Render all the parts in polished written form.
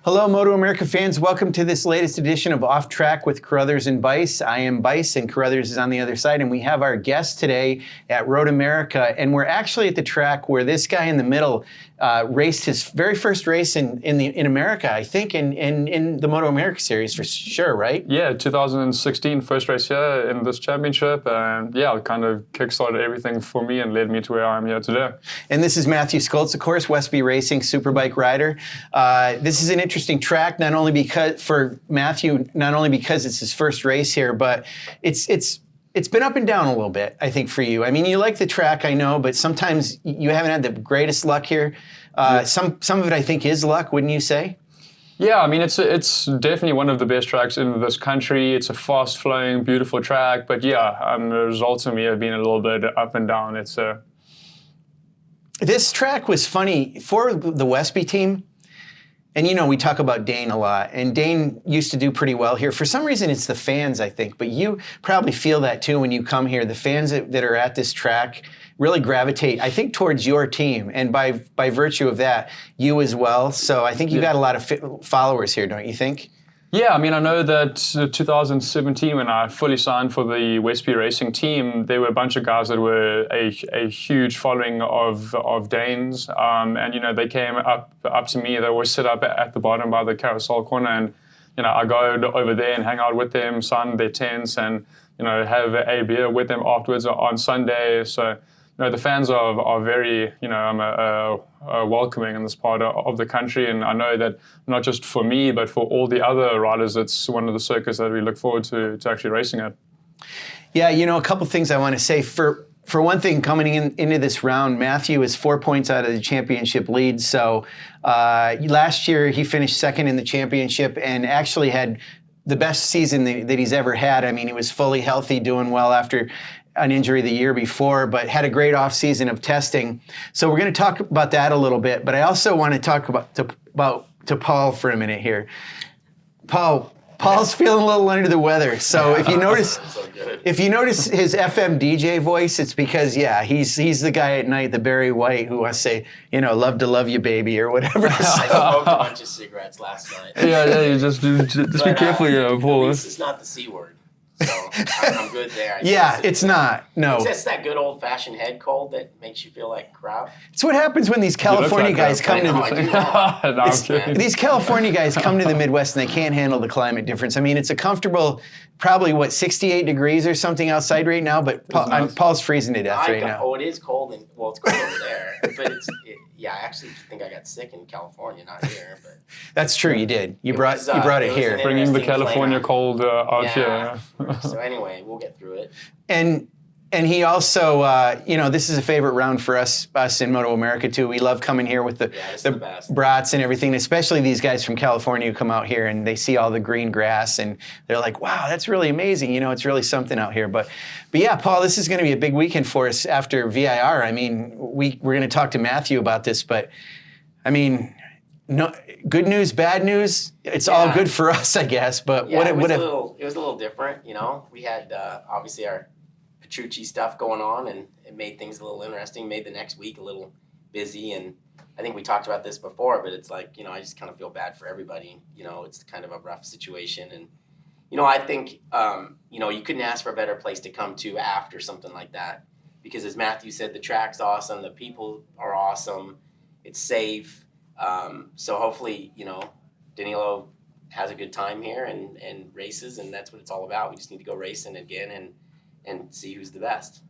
Hello, MotoAmerica fans. Welcome to this latest edition of Off Track with Carruthers and Bice. I am Bice, and Carruthers is on the other side, and we have our guest today at Road America, and we're actually at the track where this guy in the middle raced his very first race in America, I think, in the MotoAmerica series for sure, right? Yeah, 2016, first race here in this championship, and yeah, it kind of kickstarted everything for me and led me to where I am here today. And this is Mathew Scholtz, of course, Westby Racing Superbike rider. This is an interesting track, not only because it's his first race here, but it's been up and down a little bit, I think, for you. I mean, you like the track, I know, but sometimes you haven't had the greatest luck here. Some of it, I think, is luck, wouldn't you say? Yeah, I mean, it's definitely one of the best tracks in this country. It's a fast-flowing, beautiful track, but yeah, the results of me have been a little bit up and down. This track was funny for the Westby team. And you know, we talk about Dane a lot, and Dane used to do pretty well here. For some reason, it's the fans, I think, but you probably feel that too when you come here. The fans that are at this track really gravitate, I think, towards your team, and by virtue of that, you as well. So I think you got a lot of followers here, don't you think? Yeah, I mean, I know that 2017, when I fully signed for the Westby Racing team, there were a bunch of guys that were a huge following of Danes, and you know, they came up to me. They always sit up at the bottom by the carousel corner, and you know, I go over there and hang out with them, sign their tents, and you know, have a beer with them afterwards on Sunday. So you know, the fans are very, you know, welcoming in this part of the country, and I know that not just for me, but for all the other riders, it's one of the circuits that we look forward to actually racing at. Yeah, you know, a couple things I want to say. For one thing, coming into this round, Mathew is 4 points out of the championship lead. So last year he finished second in the championship and actually had the best season that he's ever had. I mean, he was fully healthy, doing well after an injury the year before, but had a great off-season of testing. So we're going to talk about that a little bit, but I also want to talk to Paul for a minute here. Paul's feeling a little under the weather. So if you notice his FM DJ voice, it's because he's the guy at night, the Barry White, who wants to say, you know, love to love you, baby, or whatever. I smoked a bunch of cigarettes last night. Yeah, you just be careful, Paul. At least it's not the C word. So I'm good there. It's not. No. It's just that good old-fashioned head cold that makes you feel like crap. It's what happens when these California guys come to these California guys come to the Midwest and they can't handle the climate difference. I mean, it's a comfortable, probably 68 degrees or something outside right now, but Paul's freezing to death right now. Oh, it is cold, and well, it's cold over there. But I actually think I got sick in California, not here. But that's true, you did. You brought it here, bringing the California cold out here. So anyway, we'll get through it. And he also, you know, this is a favorite round for us in MotoAmerica too. We love coming here with the brats and everything, especially these guys from California who come out here and they see all the green grass and they're like, wow, that's really amazing. You know, it's really something out here. But yeah, Paul, this is going to be a big weekend for us after VIR. I mean, we're going to talk to Mathew about this, but I mean, no, good news, bad news. It's all good for us, I guess. But it was a little different. You know, we had obviously our Petrucci stuff going on, and it made things a little interesting, made the next week a little busy, and I think we talked about this before, but it's like, you know, I just kind of feel bad for everybody. You know, it's kind of a rough situation, and, you know, I think, you know, you couldn't ask for a better place to come to after something like that, because as Mathew said, the track's awesome, the people are awesome, it's safe, so hopefully, you know, Danilo has a good time here and races, and that's what it's all about. We just need to go racing again and see who's the best.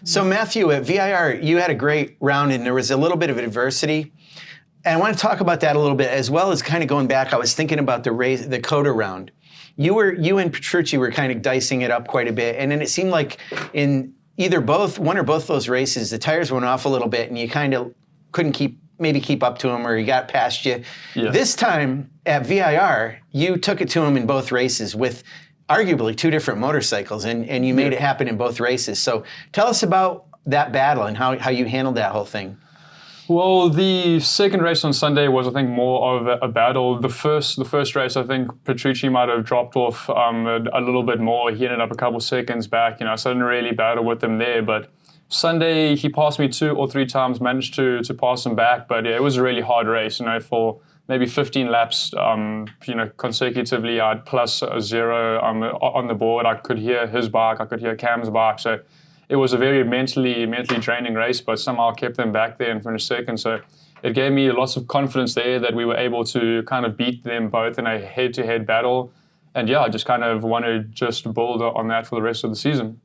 So Mathew, at VIR, you had a great round and there was a little bit of adversity. And I want to talk about that a little bit, as well as kind of going back. I was thinking about the Coda round. You and Petrucci were kind of dicing it up quite a bit. And then it seemed like in one or both those races, the tires went off a little bit and you kind of couldn't keep up to him, or he got past you. Yeah. This time at VIR, you took it to him in both races with arguably two different motorcycles, and you made it happen in both races. So tell us about that battle and how you handled that whole thing. Well, the second race on Sunday was, I think, more of a battle. The first race, I think Petrucci might have dropped off a little bit more. He ended up a couple seconds back, you know, so I didn't really battle with him there. But Sunday, he passed me 2 or 3 times, managed to pass him back, but yeah, it was a really hard race, for maybe 15 laps, consecutively. I had plus 0 on the board. I could hear his bike, I could hear Cam's bike, so it was a very mentally draining race, but somehow I kept them back there and finished second, so it gave me lots of confidence there that we were able to kind of beat them both in a head-to-head battle, and yeah, I just kind of want to just build on that for the rest of the season.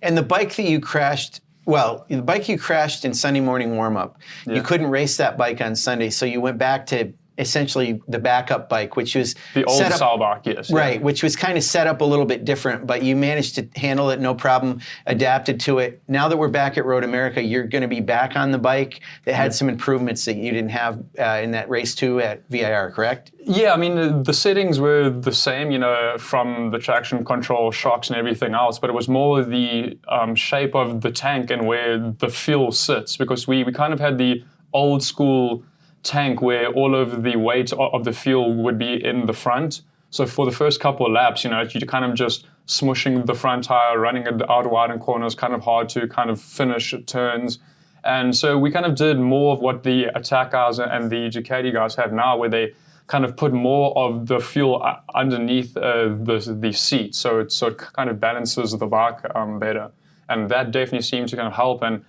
And the bike that you crashed, the bike you crashed in Sunday morning warm-up, you couldn't race that bike on Sunday, so you went back to essentially the backup bike, which was the old style bike, yes. Right, which was kind of set up a little bit different, but you managed to handle it no problem, adapted to it. Now that we're back at Road America, you're going to be back on the bike that had some improvements that you didn't have in that race 2 at VIR, correct? Yeah, I mean, the settings were the same, from the traction control, shocks and everything else, but it was more the shape of the tank and where the fuel sits, because we kind of had the old school tank where all of the weight of the fuel would be in the front. So for the first couple of laps, you're kind of just smushing the front tire, running it out wide in corners, kind of hard to kind of finish turns. And so we kind of did more of what the Attack guys and the Ducati guys have now, where they kind of put more of the fuel underneath the seat. So it kind of balances the bike better. And that definitely seemed to kind of help. And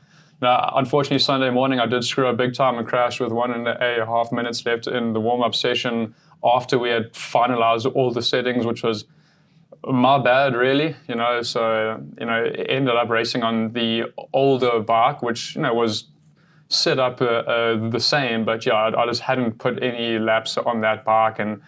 unfortunately, Sunday morning, I did screw up big time and crashed with 1.5 minutes left in the warm-up session after we had finalized all the settings, which was my bad, really. So ended up racing on the older bike, which, was set up the same. But yeah, I just hadn't put any laps on that bike, and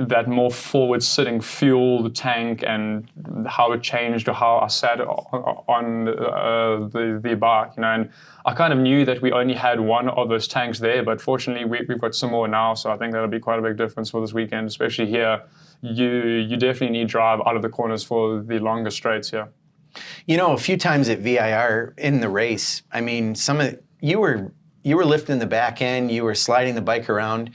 that more forward-sitting fuel, the tank, and how it changed, or how I sat on the bike, and I kind of knew that we only had one of those tanks there, but fortunately we've got some more now, so I think that'll be quite a big difference for this weekend, especially here. You definitely need drive out of the corners for the longer straights here. A few times at VIR in the race, I mean, you were lifting the back end, you were sliding the bike around.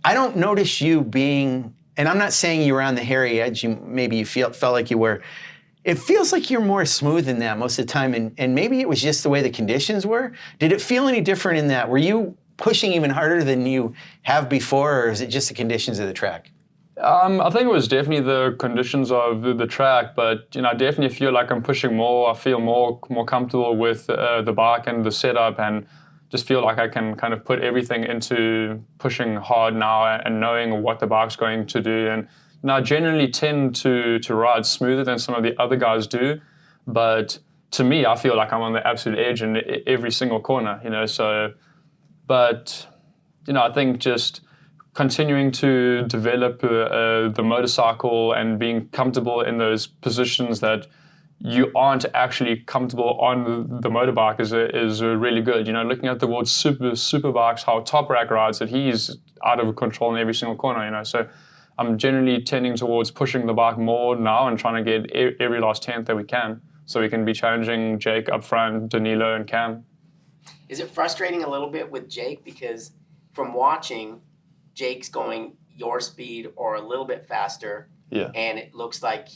I don't notice you being, and I'm not saying you were on the hairy edge, maybe you felt like you were. It feels like you're more smooth than that most of the time, and maybe it was just the way the conditions were. Did it feel any different in that? Were you pushing even harder than you have before, or is it just the conditions of the track? I think it was definitely the conditions of the track, but I definitely feel like I'm pushing more. I feel more comfortable with the bike and the setup, and just feel like I can kind of put everything into pushing hard now and knowing what the bike's going to do. And I generally tend to ride smoother than some of the other guys do, but to me, I feel like I'm on the absolute edge in every single corner, so, but, I think just continuing to develop the motorcycle and being comfortable in those positions that you aren't actually comfortable on the motorbike is really good. Looking at the world's superbikes, how Toprak rides it, he's out of control in every single corner, so I'm generally tending towards pushing the bike more now and trying to get every last tenth that we can, so we can be challenging Jake up front, Danilo and Cam. Is it frustrating a little bit with Jake? Because from watching, Jake's going your speed or a little bit faster, and it looks like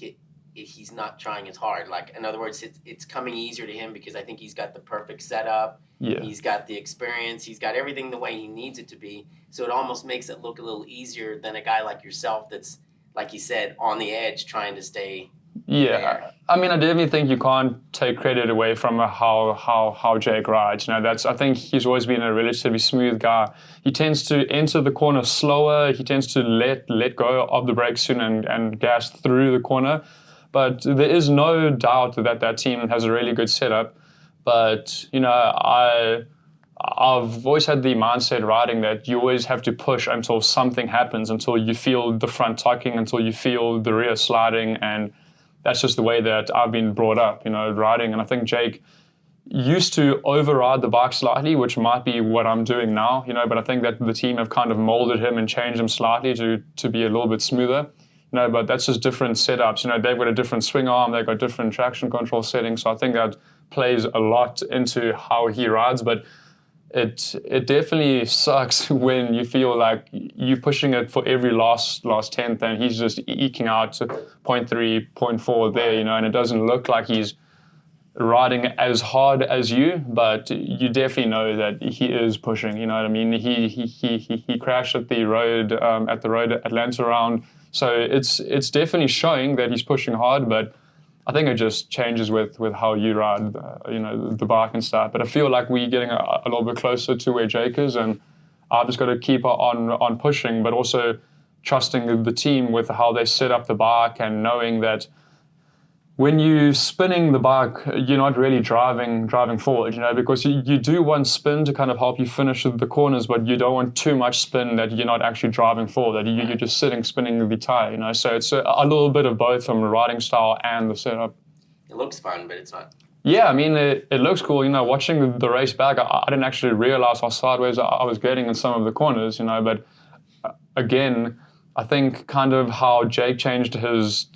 he's not trying as hard. Like, in other words, it's coming easier to him because I think he's got the perfect setup. Yeah. He's got the experience. He's got everything the way he needs it to be. So it almost makes it look a little easier than a guy like yourself that's, like you said, on the edge trying to stay there. I mean, I definitely think you can't take credit away from how Jake rides. I think he's always been a relatively smooth guy. He tends to enter the corner slower. He tends to let go of the brakes soon and gas through the corner. But there is no doubt that team has a really good setup. But, I've always had the mindset riding that you always have to push until something happens, until you feel the front tucking, until you feel the rear sliding. And that's just the way that I've been brought up, riding. And I think Jake used to override the bike slightly, which might be what I'm doing now, but I think that the team have kind of molded him and changed him slightly to be a little bit smoother. But that's just different setups. They've got a different swing arm, they've got different traction control settings. So I think that plays a lot into how he rides. But it definitely sucks when you feel like you're pushing it for every last tenth, and he's just eking out 0.3, 0.4 there, and it doesn't look like he's riding as hard as you, but you definitely know that he is pushing. You know what I mean? He crashed at the road Atlanta round, so it's definitely showing that he's pushing hard. But I think it just changes with how you ride, the bike and stuff. But I feel like we're getting a little bit closer to where Jake is, and I've just got to keep on pushing, but also trusting the team with how they set up the bike and knowing that when you're spinning the bike, you're not really driving forward, because you do want spin to kind of help you finish the corners, but you don't want too much spin that you're not actually driving forward, that you're just spinning the tire, So it's a little bit of both from the riding style and the setup. It looks fun, but it's not. Yeah, I mean, it looks cool. Watching the race back, I didn't actually realize how sideways I was getting in some of the corners, but again, I think kind of how Jake changed his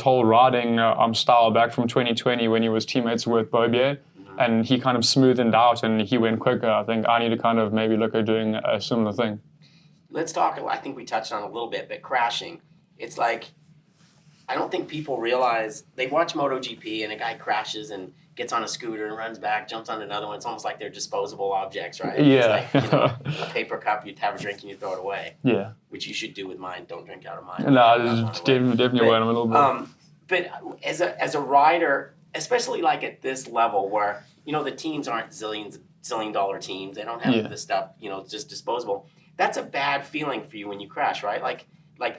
whole riding style back from 2020 when he was teammates with VIRginia, and he kind of smoothed it out and he went quicker. I think I need to kind of maybe look at doing a similar thing. Let's talk, I think we touched on it a little bit, but crashing. It's like, I don't think people realize, they watch MotoGP and a guy crashes and gets on a scooter and runs back, jumps on another one. It's almost like they're disposable objects, right? Yeah. It's like, a paper cup, you'd have a drink and you throw it away. Yeah. Which you should do with mine. Don't drink out of mine. No, definitely went a little bit. But as a rider, especially like at this level where, the teams aren't zillion dollar teams. They don't have this stuff, it's just disposable. That's a bad feeling for you when you crash, right? Like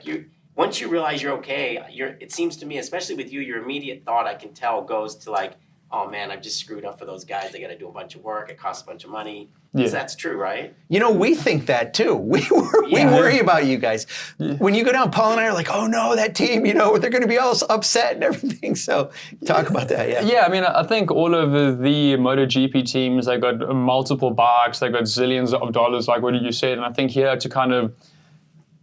you, once you realize you're okay, it seems to me, especially with you, your immediate thought, I can tell, goes to like, oh man, I've just screwed up for those guys. They got to do a bunch of work. It costs a bunch of money. Because that's true, right? We think that too. We worry about you guys. Yeah. When you go down, Paul and I are like, oh no, that team, they're going to be all upset and everything. So talk about that, yeah. Yeah, I mean, I think all of the MotoGP teams, they got multiple bikes, they got zillions of dollars, like what you said. And I think here to kind of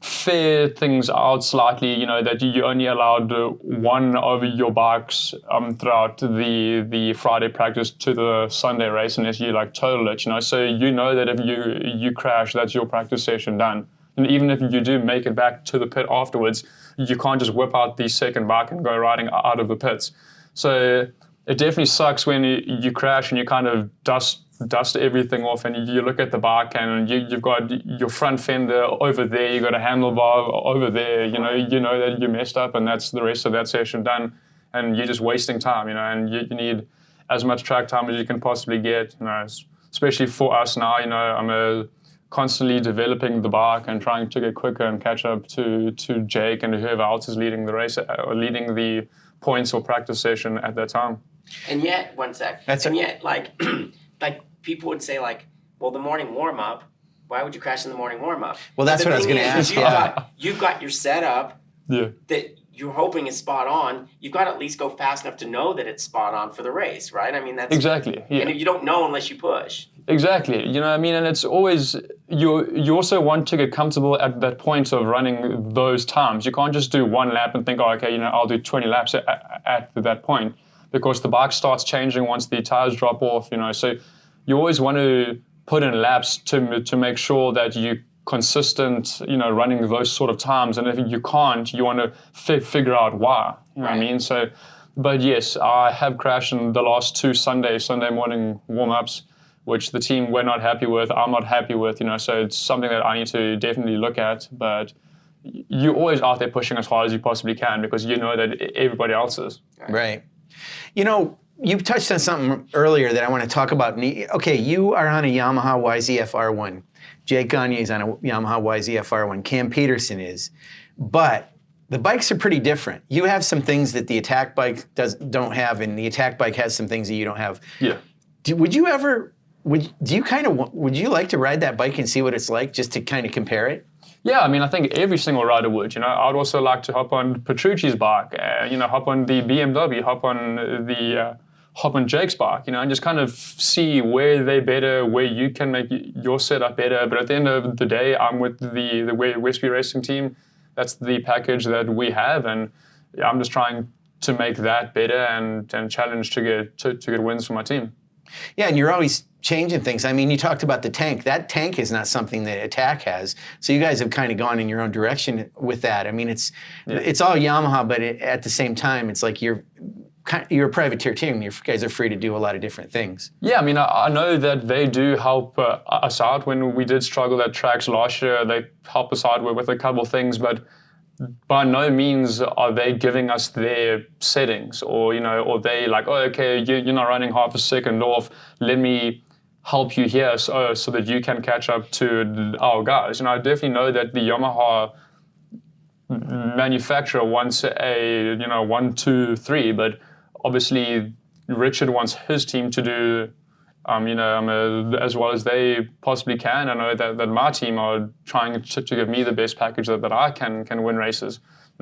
fair things out slightly, that you only allowed one of your bikes throughout the Friday practice to the Sunday race unless you total it, so that if you crash, that's your practice session done. And even if you do make it back to the pit afterwards, you can't just whip out the second bike and go riding out of the pits. So it definitely sucks when you crash and you kind of dust everything off, and you look at the bike and you've got your front fender over there, you've got a handlebar over there, you know that you messed up, and that's the rest of that session done, and you're just wasting time, and you need as much track time as you can possibly get, especially for us now, I'm constantly developing the bike and trying to get quicker and catch up to Jake and whoever else is leading the race or leading the points or practice session at that time. And yet, one sec, like people would say well, the morning warm-up, why would you crash in the morning warm-up? Well, that's what I was going to ask. You've got your setup that you're hoping is spot on. You've got to at least go fast enough to know that it's spot on for the race, right? I mean, that's... Exactly, yeah. And you don't know unless you push. Exactly, and it's always, you also want to get comfortable at that point of running those times. You can't just do one lap and think, I'll do 20 laps at that point, because the bike starts changing once the tires drop off, so you always want to put in laps to make sure that you're consistent, running those sort of times. And if you can't, you want to figure out why, what I mean? So, but yes, I have crashed in the last two Sunday morning warm-ups, which the team were not happy with, I'm not happy with, so it's something that I need to definitely look at. But you're always out there pushing as hard as you possibly can because you know that everybody else is. Right. You touched on something earlier that I want to talk about. Okay, you are on a Yamaha YZF-R1. Jake Gagne is on a Yamaha YZF-R1. Cam Peterson is. But the bikes are pretty different. You have some things that the attack bike don't have, and the attack bike has some things that you don't have. Yeah. Would you like to ride that bike and see what it's like, just to kind of compare it? Yeah, I mean, I think every single rider would. I'd also like to hop on Petrucci's bike, hop on the BMW, hop on Jake's bike, and just kind of see where they're better, where you can make your setup better. But at the end of the day, I'm with the Westby racing team. That's the package that we have, and I'm just trying to make that better and challenge to get wins for my team. Yeah, and you're always changing things. I mean, you talked about the tank. That tank is not something that Attack has. So you guys have kind of gone in your own direction with that. I mean, it's all Yamaha, but at the same time, it's like you're you're a privateer team. You guys are free to do a lot of different things. Yeah, I mean, I know that they do help us out when we did struggle at tracks last year. They help us out with a couple of things, but by no means are they giving us their settings, or or they like, oh, okay, you're not running half a second off. Let me help you here so that you can catch up to our guys. I definitely know that the Yamaha manufacturer wants a 1, 2, 3, but obviously Richard wants his team to do as well as they possibly can. I know that my team are trying to give me the best package that I can win races.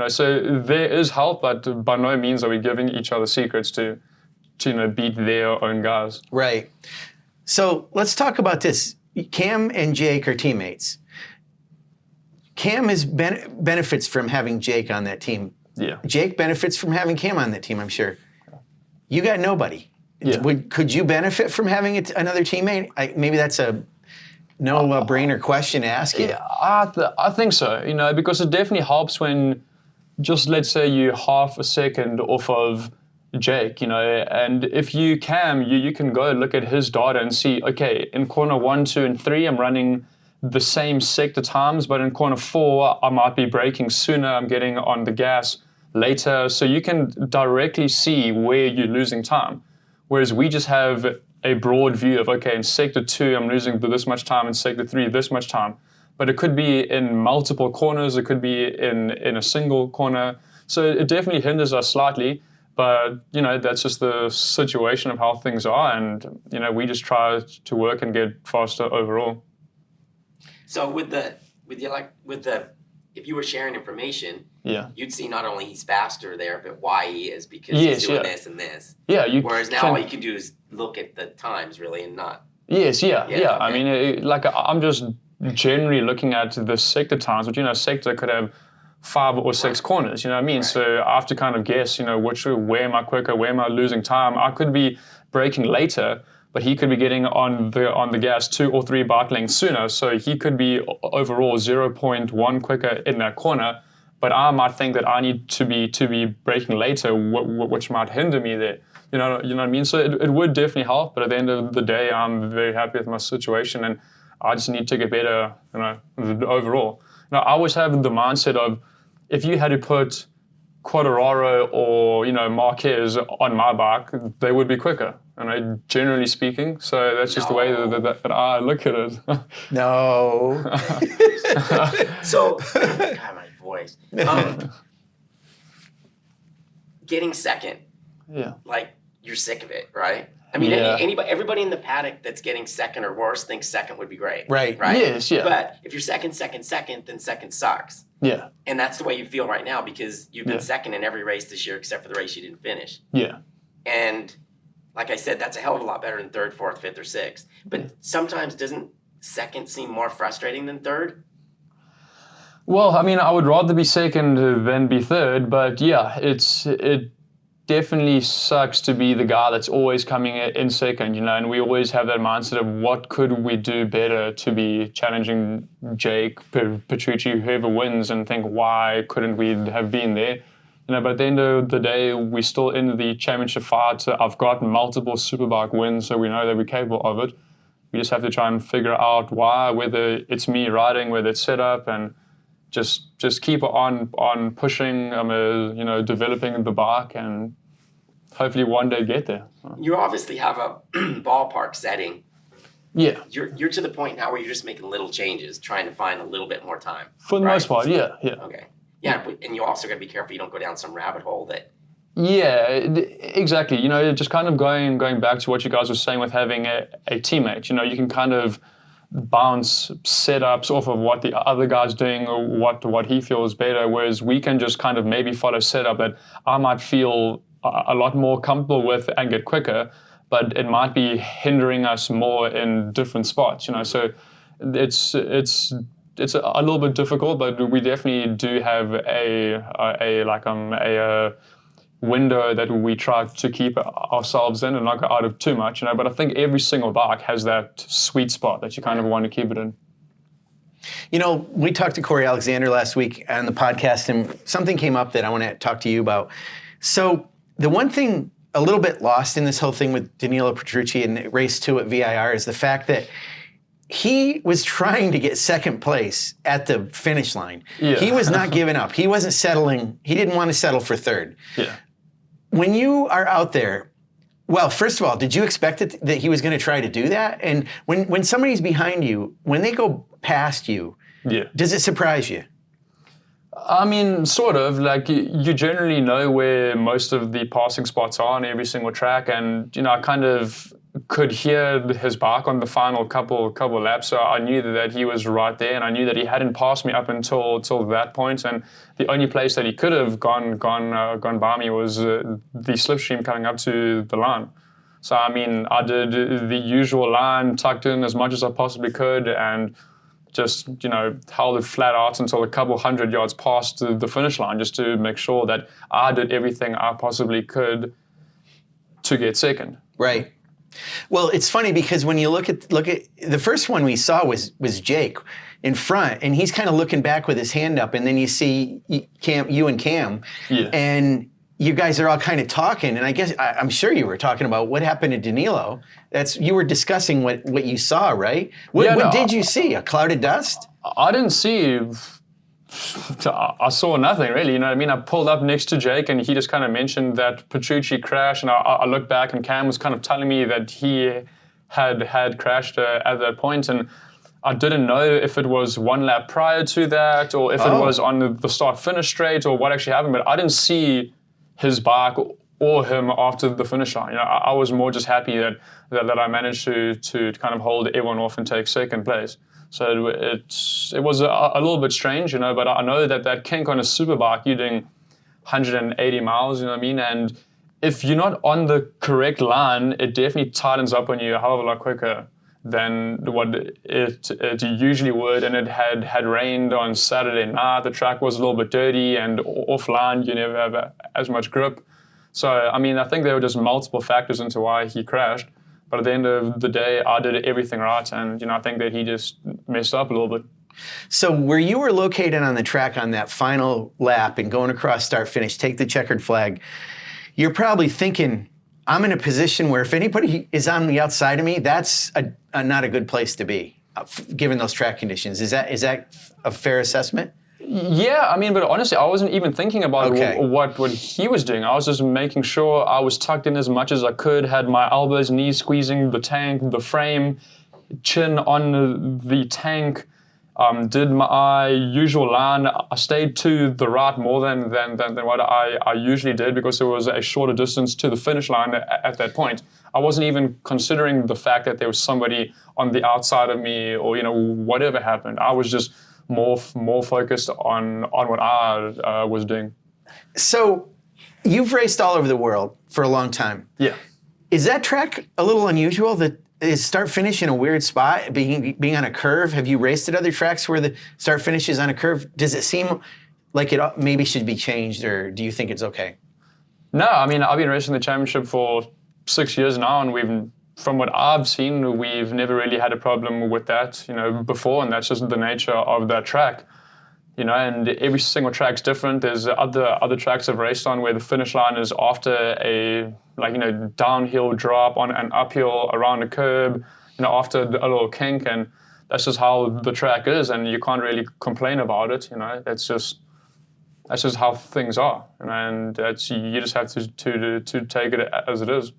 So there is help, but by no means are we giving each other secrets to beat their own guys. Right. So let's talk about this. Cam and Jake are teammates. Cam benefits from having Jake on that team. Yeah. Jake benefits from having Cam on that team, I'm sure. You got nobody. Yeah. Could you benefit from having another teammate? Maybe that's a no-brainer question to ask you. Yeah, I think so, because it definitely helps when just, let's say, you're half a second off of Jake, and if you you can go look at his data and see, okay, in corner 1, 2, and 3, I'm running the same sector times, but in corner 4, I might be braking sooner, I'm getting on the gas later, so you can directly see where you're losing time. Whereas we just have a broad view of, okay, in sector 2, I'm losing this much time, in sector 3, this much time. But it could be in multiple corners, it could be in a single corner. So it definitely hinders us slightly, but, that's just the situation of how things are, and, we just try to work and get faster overall. So if you were sharing information, yeah, you'd see not only he's faster there, but why he is, because he's doing this and this. Yeah. Whereas now all you can do is look at the times, really, and not. Yes, yeah. Okay. I mean, I'm just generally looking at the sector times, but, sector could have 5 or 6 corners, you know what I mean? Right. So I have to kind of guess, where am I quicker, where am I losing time? I could be braking later, but he could be getting on the gas 2 or 3 bike lengths sooner, so he could be overall 0.1 quicker in that corner. But I might think that I need to be braking later, which might hinder me there. You know what I mean? So it would definitely help. But at the end of the day, I'm very happy with my situation, and I just need to get better. Overall. Now I always have the mindset of, if you had to put Quartararo or Marquez on my bike, they would be quicker. Generally speaking, so that's just the way that I look at it. No. So, God, my voice. Getting second. Yeah. Like, you're sick of it, right? I mean, everybody in the paddock that's getting second or worse thinks second would be great. Right. Yes, yeah. But if you're second, then second sucks. Yeah. And that's the way you feel right now, because you've been second in every race this year except for the race you didn't finish. Yeah. And like I said, that's a hell of a lot better than third, fourth, fifth, or sixth. But sometimes doesn't second seem more frustrating than third? Well, I mean, I would rather be second than be third, but yeah, it definitely sucks to be the guy that's always coming in second, and we always have that mindset of what could we do better to be challenging Jake, Petrucci, whoever wins, and think, why couldn't we have been there? But at the end of the day, we're still in the championship fight. I've got multiple Superbike wins, so we know that we're capable of it. We just have to try and figure out why, whether it's me riding, whether it's set up, and just keep on pushing, developing the bike, and hopefully one day get there. You obviously have a ballpark setting. Yeah. You're to the point now where you're just making little changes, trying to find a little bit more time. For the most part, yeah. Okay. Yeah, and you also got to be careful you don't go down some rabbit hole that... Yeah, exactly. Just kind of going back to what you guys were saying with having a teammate. You can kind of bounce setups off of what the other guy's doing or what he feels better, whereas we can just kind of maybe follow setup that I might feel a lot more comfortable with and get quicker, but it might be hindering us more in different spots. So it's a little bit difficult, but we definitely do have a window that we try to keep ourselves in and not go out of too much, but I think every single bike has that sweet spot that you kind of want to keep it in. We talked to Corey Alexander last week on the podcast, and something came up that I want to talk to you about. So the one thing a little bit lost in this whole thing with Danilo Petrucci in race 2 at VIR is the fact that he was trying to get second place at the finish line. Yeah. He was not giving up. He wasn't settling. He didn't want to settle for third. Yeah. When you are out there, well, first of all, did you expect that he was going to try to do that? And when somebody's behind you, when they go past you, does it surprise you? I mean, sort of. Like, you generally know where most of the passing spots are on every single track, and I kind of could hear his bark on the final couple laps, so I knew that he was right there, and I knew that he hadn't passed me up until that point, and the only place that he could have gone by me was the slipstream coming up to the line. So I mean, I did the usual line, tucked in as much as I possibly could, and just held it flat out until a couple hundred yards past the finish line, just to make sure that I did everything I possibly could to get second. Right. Well, it's funny because when you look at the first one we saw was Jake in front, and he's kind of looking back with his hand up, and then you see you and Cam, and you guys are all kind of talking, and I guess I'm sure you were talking about what happened to Danilo. You were discussing what you saw, right? What did you see? A cloud of dust? I didn't see. I saw nothing really. You know what I mean? I pulled up next to Jake, and he just kind of mentioned that Petrucci crashed, and I looked back, and Cam was kind of telling me that he had crashed at that point, and I didn't know if it was one lap prior to that, or if it was on the start-finish straight, or what actually happened. But I didn't see his bike or him after the finish line. I was more just happy that I managed to kind of hold everyone off and take second place. So it was a little bit strange, but I know that kink on a Superbike, you're doing 180 miles, you know what I mean? And if you're not on the correct line, it definitely tightens up on you a hell of a lot quicker than what it usually would. And it had rained on Saturday night. The track was a little bit dirty, and offline you never have as much grip. So, I mean, I think there were just multiple factors into why he crashed. But at the end of the day, I did everything right, and I think that he just messed up a little bit. So where you were located on the track on that final lap and going across start-finish, take the checkered flag, you're probably thinking, I'm in a position where if anybody is on the outside of me, that's not a good place to be, given those track conditions. Is that a fair assessment? Yeah, I mean, but honestly, I wasn't even thinking about what he was doing. I was just making sure I was tucked in as much as I could, had my elbows, knees squeezing the tank, the frame, chin on the tank, did my usual line. I stayed to the right more than what I usually did, because there was a shorter distance to the finish line at that point. I wasn't even considering the fact that there was somebody on the outside of me, or whatever happened. I was just more focused on what I was doing. So you've raced all over the world for a long time. Yeah. Is that track a little unusual? That is start-finish in a weird spot, being on a curve? Have you raced at other tracks where the start-finish is on a curve? Does it seem like it maybe should be changed, or do you think it's okay? No, I mean, I've been racing the championship for 6 years now, and from what I've seen, we've never really had a problem with that, before, and that's just the nature of that track, and every single track's different. There's other tracks I've raced on where the finish line is after a downhill drop on an uphill around a curb, after a little kink, and that's just how the track is, and you can't really complain about it. That's just how things are, and you just have to take it as it is.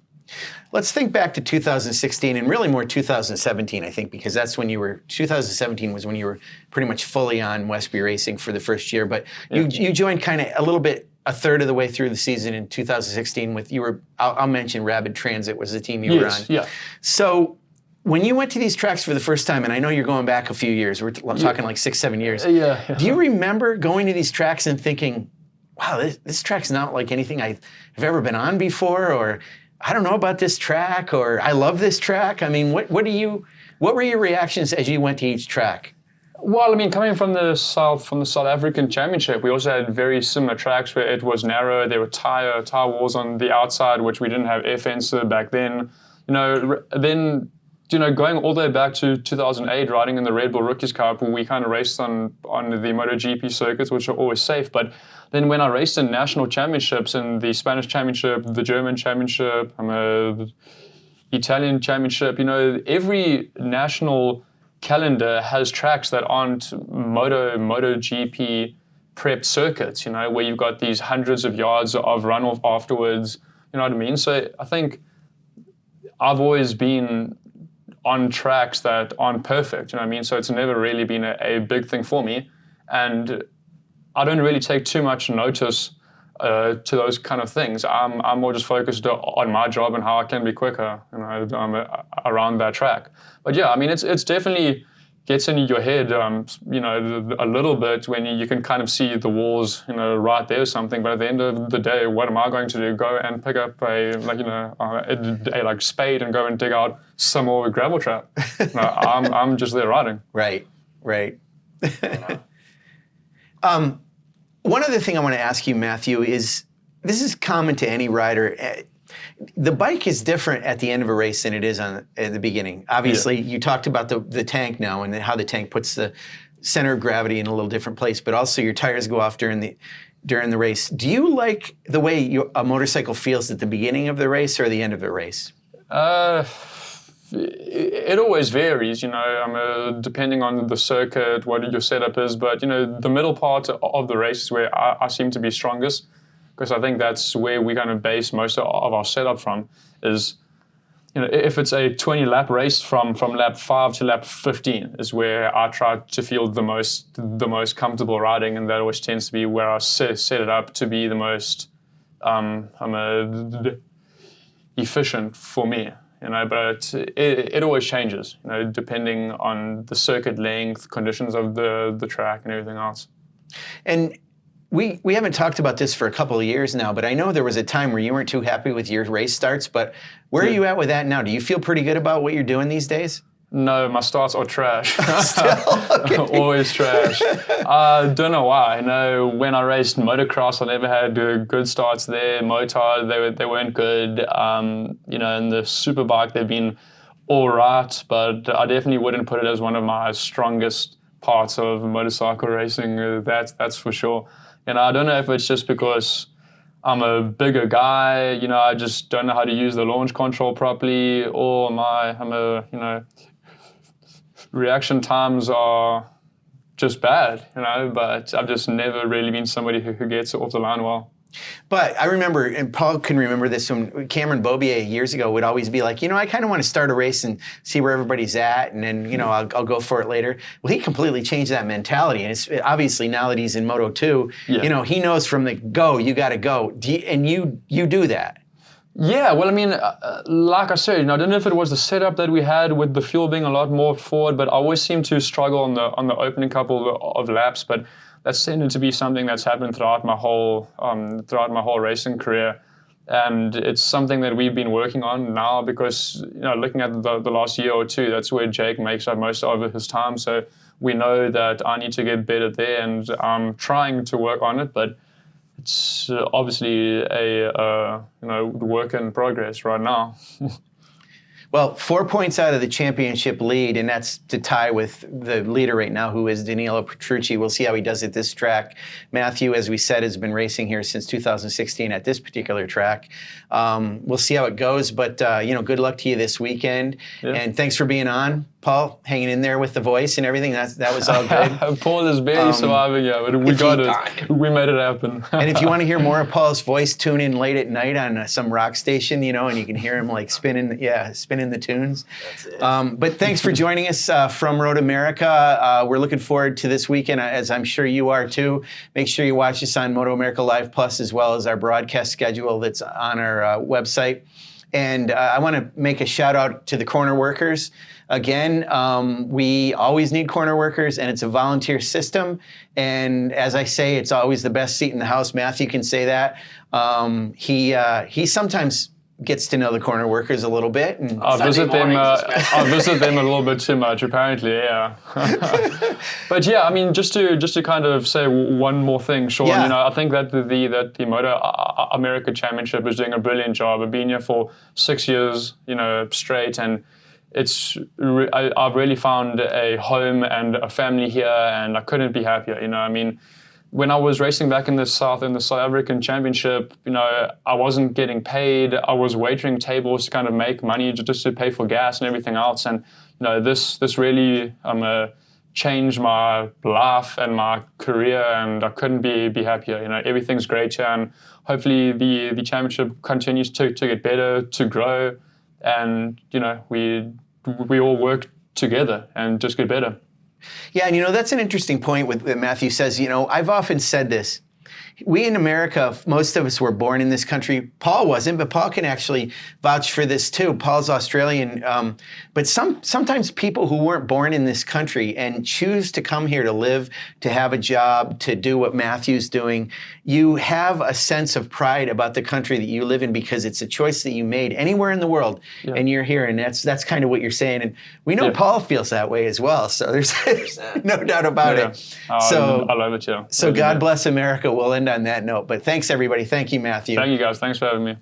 Let's think back to 2016 and really more 2017, I think, because that's when 2017 was when you were pretty much fully on Westby racing for the first year. But you joined kind of a little bit, a third of the way through the season in 2016 with, I'll mention Rapid Transit was the team you were on. Yeah. So when you went to these tracks for the first time, and I know you're going back a few years, we're talking like 6-7 years. Yeah. Do you remember going to these tracks and thinking, wow, this track's not like anything I've ever been on before, or I don't know about this track, or I love this track? I mean, what were your reactions as you went to each track? Well, I mean, coming from the South African Championship, we also had very similar tracks where it was narrow. There were tire walls on the outside, which we didn't have air fence back then. Then going all the way back to 2008, riding in the Red Bull Rookies Cup, we kind of raced on the MotoGP circuits, which are always safe. But then when I raced in national championships, in the Spanish Championship, the German Championship, Italian Championship, every national calendar has tracks that aren't MotoGP prepped circuits, where you've got these hundreds of yards of runoff afterwards, you know what I mean? So I think I've always been on tracks that aren't perfect, you know what I mean? So it's never really been a big thing for me. And I don't really take too much notice to those kind of things. I'm more just focused on my job and how I can be quicker around that track. But yeah, I mean, it's definitely gets in your head, a little bit when you can kind of see the walls, right there or something. But at the end of the day, what am I going to do? Go and pick up a spade and go and dig out some more gravel trap? No, I'm just there riding. Right. One other thing I want to ask you, Mathew, is this is common to any rider. The bike is different at the end of a race than it is at the beginning. Obviously, you talked about the tank now and how the tank puts the center of gravity in a little different place, but also your tires go off during the race. Do you like the way a motorcycle feels at the beginning of the race or the end of the race? It always varies, depending on the circuit, what your setup is. But, the middle part of the race is where I seem to be strongest, because I think that's where we're going to base most of our setup from is, if it's a 20-lap race from lap 5 to lap 15 is where I try to feel the most comfortable riding, and that always tends to be where I set it up to be the most efficient for me. But it always changes, depending on the circuit length, conditions of the track, and everything else. And we haven't talked about this for a couple of years now, but I know there was a time where you weren't too happy with your race starts. But where are you at with that now? Do you feel pretty good about what you're doing these days? No, my starts are trash. Still? Okay. Always trash. I don't know why. When I raced motocross, I never had good starts there. Motard, they weren't good. In the Superbike, they've been all right, but I definitely wouldn't put it as one of my strongest parts of motorcycle racing. That's for sure. I don't know if it's just because I'm a bigger guy, I just don't know how to use the launch control properly, or reaction times are just bad, but I've just never really been somebody who gets it off the line well. But I remember, and Paul can remember this, when Cameron Bobier years ago would always be like, I kind of want to start a race and see where everybody's at, and then, I'll go for it later. Well, he completely changed that mentality, and it's obviously now that he's in Moto 2, he knows from the go, you got to go, and you do that. Yeah, well, like I said, I don't know if it was the setup that we had with the fuel being a lot more forward, but I always seem to struggle on the opening couple of laps. But that's tended to be something that's happened throughout my whole racing career, and it's something that we've been working on now because looking at the last year or two, that's where Jake makes up most of his time. So we know that I need to get better there, and I'm trying to work on it, but it's obviously a work in progress right now. Well, 4 points out of the championship lead, and that's to tie with the leader right now, who is Danilo Petrucci. We'll see how he does at this track. Mathew, as we said, has been racing here since 2016 at this particular track. We'll see how it goes, but good luck to you this weekend. Yeah. And thanks for being on, Paul, hanging in there with the voice and everything. That was all good. Paul is barely surviving, but we got it. We made it happen. And if you want to hear more of Paul's voice, tune in late at night on some rock station, and you can hear him spinning the tunes. That's it. But thanks for joining us from MotoAmerica. We're looking forward to this weekend, as I'm sure you are too. Make sure you watch us on MotoAmerica Live Plus, as well as our broadcast schedule that's on our website. And I want to make a shout out to the corner workers. Again, we always need corner workers, and it's a volunteer system. And as I say, it's always the best seat in the house. Mathew can say that. He sometimes gets to know the corner workers a little bit. And I visit them a little bit too much, apparently, yeah. But yeah, just to kind of say one more thing, Sean, I think that the MotoAmerica Championship is doing a brilliant job. I've been here for 6 years, straight, and I've really found a home and a family here, and I couldn't be happier. You know, I mean, when I was racing back in the South African Championship, you know, I wasn't getting paid. I was wagering tables to kind of make money just to pay for gas and everything else. And you know, this really changed my life and my career, and I couldn't be happier. You know, everything's great here, and hopefully the championship continues to get better, to grow, and you know, we all work together and just get better. Yeah, and you know, that's an interesting point with Mathew says. You know, I've often said this. We in America, most of us were born in this country. Paul wasn't, but Paul can actually vouch for this too. Paul's Australian. But sometimes people who weren't born in this country and choose to come here to live, to have a job, to do what Mathew's doing, you have a sense of pride about the country that you live in because it's a choice that you made anywhere in the world, and you're here, and that's kind of what you're saying. And we know Paul feels that way as well, so there's no doubt about it. So I love it, yeah. So God bless America. We'll end on that note. But thanks, everybody. Thank you, Mathew. Thank you, guys. Thanks for having me.